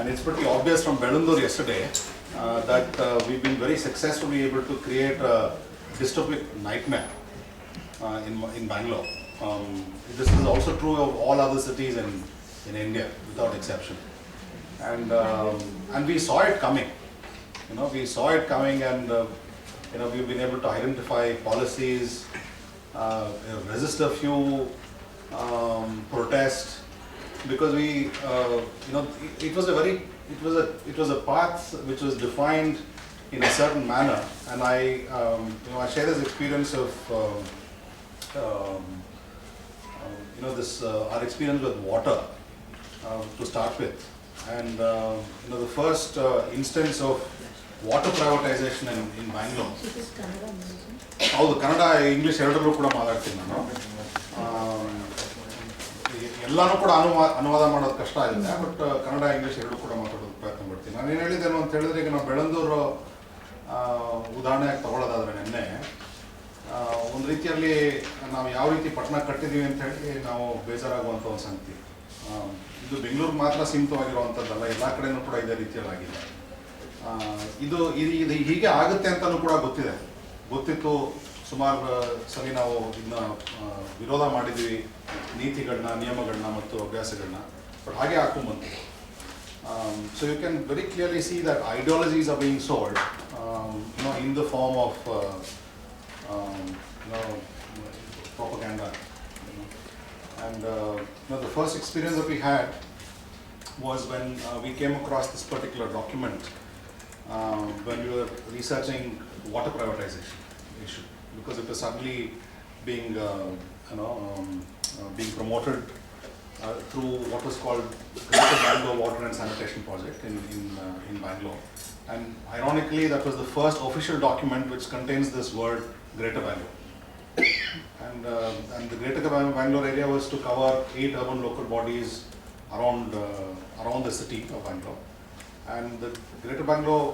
And it's pretty obvious from Belandur yesterday that we've been very successfully able to create a dystopic nightmare in Bangalore. This is also true of all other cities in India, without exception. And we saw it coming. We saw it coming, and we've been able to identify policies, resist a few, protest, because it was a path which was defined in a certain manner, and I share this experience of our experience with water to start with, and the first instance of water privatization in Bangalore. ಹೌದು, Kannada English ಎರಡರಲ್ಲೂ ಕೂಡ ಮಾತಾಡ್ತೀನಿ ನಾನು. ಎಲ್ಲನೂ ಕೂಡ ಅನುವಾದ ಮಾಡೋದು ಕಷ್ಟ ಆಗಿದೆ, ಬಟ್ ಕನ್ನಡ ಇಂಗ್ಲೀಷ್ ಎರಡೂ ಕೂಡ ಮಾತಾಡೋದು ಪ್ರಯತ್ನ ಪಡ್ತೀನಿ. ನಾನು ಏನು ಹೇಳಿದ್ದೇನು ಅಂತ ಹೇಳಿದ್ರೆ, ಈಗ ನಾವು ಬೆಳಂದೂರು ಉದಾಹರಣೆಯಾಗಿ ತಗೊಳ್ಳೋದಾದ್ರೆ, ನಿನ್ನೆ ಒಂದು ರೀತಿಯಲ್ಲಿ ನಾವು ಯಾವ ರೀತಿ ಪಟ್ಟಣ ಕಟ್ಟಿದ್ದೀವಿ ಅಂತ ಹೇಳಿ ನಾವು ಬೇಜಾರಾಗುವಂಥ ಒಂದು ಸಂಗತಿ. ಇದು ಬೆಂಗಳೂರಿಗೆ ಮಾತ್ರ ಸೀಮಿತವಾಗಿರುವಂಥದ್ದಲ್ಲ, ಎಲ್ಲ ಕಡೆಯೂ ಕೂಡ ಇದೇ ರೀತಿಯಲ್ಲಾಗಿದೆ. ಇದು ಹೀಗೆ ಆಗುತ್ತೆ ಅಂತಲೂ ಕೂಡ ಗೊತ್ತಿತ್ತು. ಸುಮಾರು ಸರಿ ನಾವು ಇದನ್ನ ವಿರೋಧ ಮಾಡಿದ್ವಿ, ನೀತಿಗಳನ್ನ, ನಿಯಮಗಳನ್ನ ಮತ್ತು ಅಭ್ಯಾಸಗಳನ್ನ, ಬಟ್ ಹಾಗೆ ಹಾಕೊಂಡ್ಬಂತು. So you can very clearly see that ideologies are being sold in the form of propaganda. And the first experience that we had was when we came across this particular document when we were researching water privatization issue, because it was suddenly being being promoted through what was called Greater Bangalore Water and Sanitation Project in Bangalore. And ironically, that was the first official document which contains this word Greater Bangalore. And the Greater Bangalore area was to cover 8 urban local bodies around the city of Bangalore. And the Greater Bangalore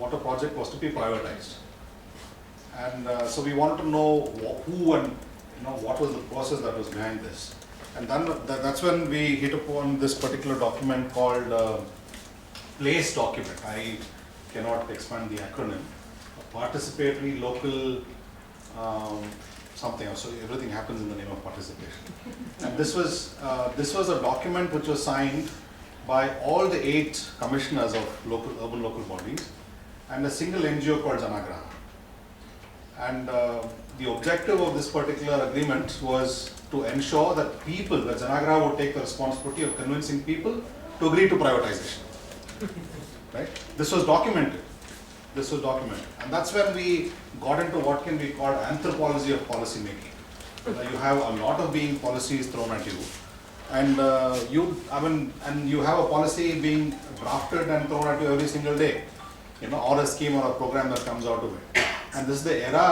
water project was to be privatized. And so we wanted to know who and what was the process that was behind this. And then that's when we hit upon this particular document called PLACE document. I cannot expand the acronym. Participatory local something. So everything happens in the name of participation. And this was a document which was signed by all the 8 commissioners of urban local bodies and a single NGO called Janagraha. And the objective of this particular agreement was to ensure that Janagraha would take the responsibility of convincing people to agree to privatization. Right? This was documented. And that's when we got into what can be called anthropology of policy making. You have a lot of being policies thrown at you, and you have a policy being drafted and thrown at you every single day, or a scheme or a program that comes out of it. And this is the era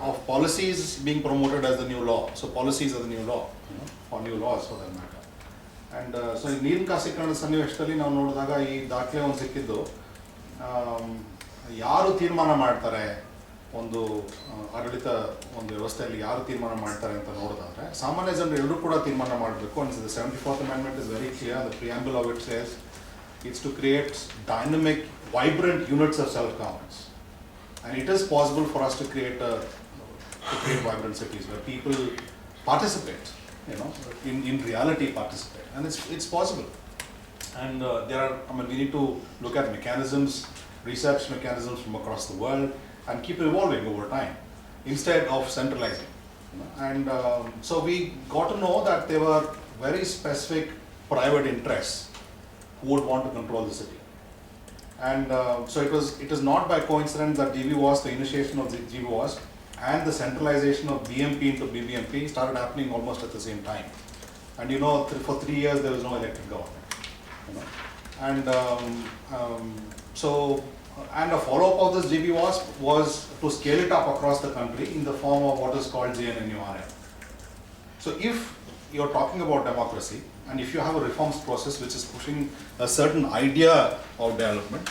of policies being promoted as the new law. So policies are the new law, or new laws for that matter. And so ಈ ನೀರಿನ ಖಾಸೀಕರಣದ ಸನ್ನಿವೇಶದಲ್ಲಿ ನಾವು ನೋಡಿದಾಗ ಈ ದಾಖಲೆ ಒಂದು ಸಿಕ್ಕಿದ್ದು, ಯಾರು ತೀರ್ಮಾನ ಮಾಡ್ತಾರೆ ಒಂದು ಆಡಳಿತ ಒಂದು ವ್ಯವಸ್ಥೆಯಲ್ಲಿ ಯಾರು ತೀರ್ಮಾನ ಮಾಡ್ತಾರೆ ಅಂತ ನೋಡೋದಾದ್ರೆ, ಸಾಮಾನ್ಯ ಜನರು ಎಲ್ಲರೂ ಕೂಡ ತೀರ್ಮಾನ ಮಾಡಬೇಕು. And the 74th Amendment is very clear. The preamble of it says it's to create dynamic, vibrant units of self-governance. And it is possible for us to create vibrant cities where people participate, in reality participate, and it's possible. And we need to look at mechanisms, research mechanisms from across the world, and keep evolving over time instead of centralizing. And so we got to know that there were very specific private interests who would want to control the city. And so it is not by coincidence that GBWAS, the initiation of the GBWAS and the centralization of BMP into BBMP started happening almost at the same time. And for 3 years there was no elected government. And and a follow-up of this GBWAS was to scale it up across the country in the form of what is called JNNURM. So if you're talking about democracy, and if you have a reforms process which is pushing a certain idea of development,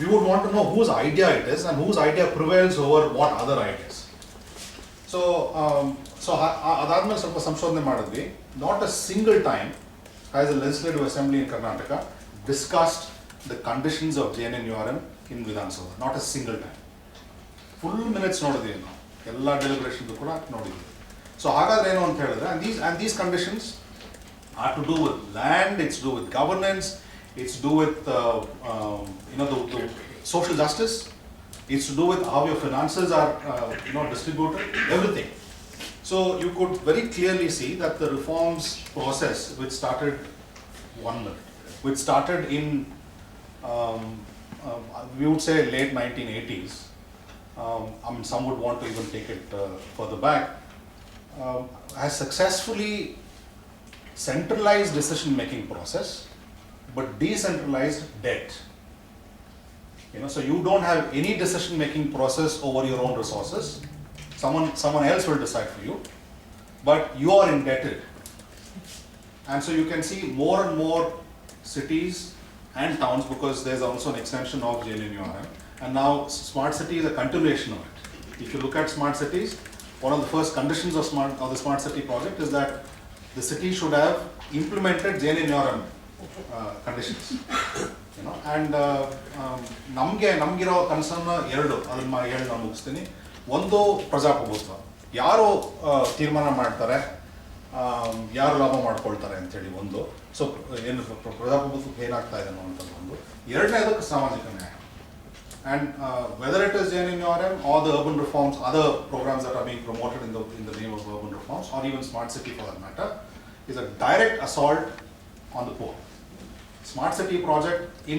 we would want to know whose idea it is and whose idea prevails over what other ideas. So ಅದಾದ್ಮೇಲೆ ಸ್ವಲ್ಪ ಸಂಶೋಧನೆ ಮಾಡಿದ್ವಿ. Not a single time has the Legislative Assembly in Karnataka discussed the conditions of JNNURM in Vidhan Sabha, not a single time. Full minutes ನೋಡಿದೀವಿ ನಾವು, ಎಲ್ಲ deliberations ಕೂಡ ನೋಡಿದ್ದೀವಿ. So ಹಾಗಾದ್ರೆ ಏನು ಅಂತ ಹೇಳಿದ್ರೆ, and these conditions are to do with land, it's to do with governance, it's to do with the social justice, it's to do with how your finances are distributed, everything. So you could very clearly see that the reforms process, which started in we would say late 1980s. Some would want to even take it further back. Has successfully centralized decision-making process, but decentralized debt. So you don't have any decision-making process over your own resources. Someone else will decide for you, but you are indebted. And so you can see more and more cities and towns, because there's also an extension of JNNURM, and now smart city is a continuation of it. If you look at smart cities, one of the first conditions of the smart city project is that the city should have implemented JNNURM conditions. And ನಮಗಿರೋ concern ಅದನ್ನ ಹೇಳಿ ನಾನು ಮುಗಿಸ್ತೀನಿ. ಒಂದು ಪ್ರಜಾಪ್ರಭುತ್ವ, ಯಾರು ತೀರ್ಮಾನ ಮಾಡ್ತಾರೆ, ಯಾರು ಲಾಭ ಮಾಡ್ಕೊಳ್ತಾರೆ ಅಂತೇಳಿ ಒಂದು. ಸೊ ಏನು ಪ್ರಜಾಪ್ರಭುತ್ವಕ್ಕೆ ಏನಾಗ್ತಾ ಇದೆ ಅನ್ನೋವಂಥದ್ದು ಒಂದು. ಎರಡನೇದಕ್ಕೆ ಸಾಮಾಜಿಕ ನ್ಯಾಯ. And whether it is JNNURM or the urban reforms, other programs that are being promoted in the name of urban reforms, or even smart city for that matter, is a direct assault on the poor. Smart city project in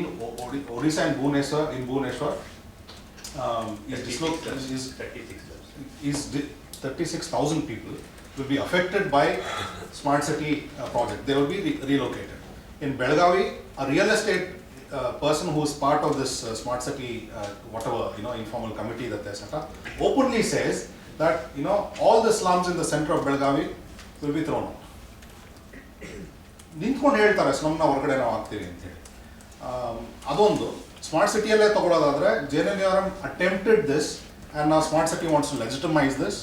Odisha and Bhubaneswar is 36,000 people will be affected by smart city project. They will be relocated. In Belgavi, a real estate person who is part of this smart city informal committee that they set up openly says that all the slums in the center of Belgavi will be thrown out. ನಿಂತ್ಕೊಂಡು ಹೇಳ್ತಾರೆ ಸ್ಲಮ್ನ ಹೊರಗಡೆ ನಾವು ಹಾಕ್ತೀವಿ ಅಂತೇಳಿ. ಅದೊಂದು smart ಸಿಟಿಯಲ್ಲೇ ತಗೊಳ್ಳೋದಾದ್ರೆ, JNNURM attempted this, and now smart city wants to legitimize this,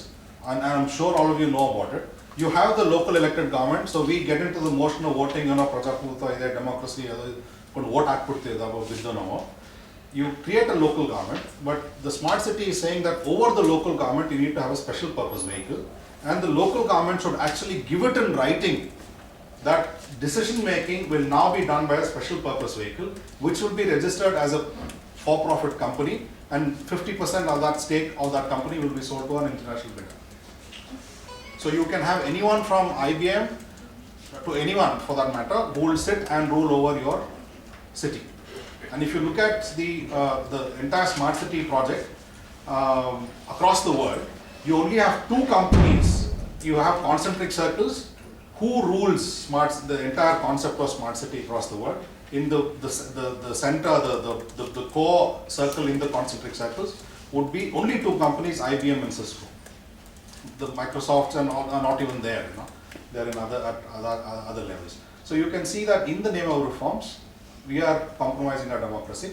and I'm sure all of you know about it. You have the local elected government, so we get into the motion of voting, ಪ್ರಜಾಪ್ರಭುತ್ವ ಇದೆ, democracy, ಅದು vote ಹಾಕ್ಬಿಡ್ತೀವಿ ಬಿದ್ದು ನಾವು. You create a local government, but the smart city is saying that over the local government you need to have a special purpose vehicle, and the local government should actually give it in writing that decision making will now be done by a special purpose vehicle, which will be registered as a for-profit company, and 50% of that stake of that company will be sold to an international bidder. So you can have anyone from IBM to anyone for that matter who will sit and rule over your city. And if you look at the entire smart city project across the world, you only have two companies. You have concentric circles. Who rules the entire concept of smart city across the world? In the center, the core circle in the concentric circles would be only two companies, IBM and Cisco. The Microsofts and all are not even there. They're in other levels. So you can see that in the name of reforms, we are compromising our democracy,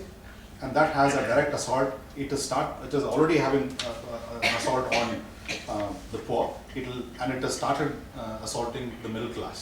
and that has a direct assault. It is already having an assault on the poor, and it has started assaulting the middle class.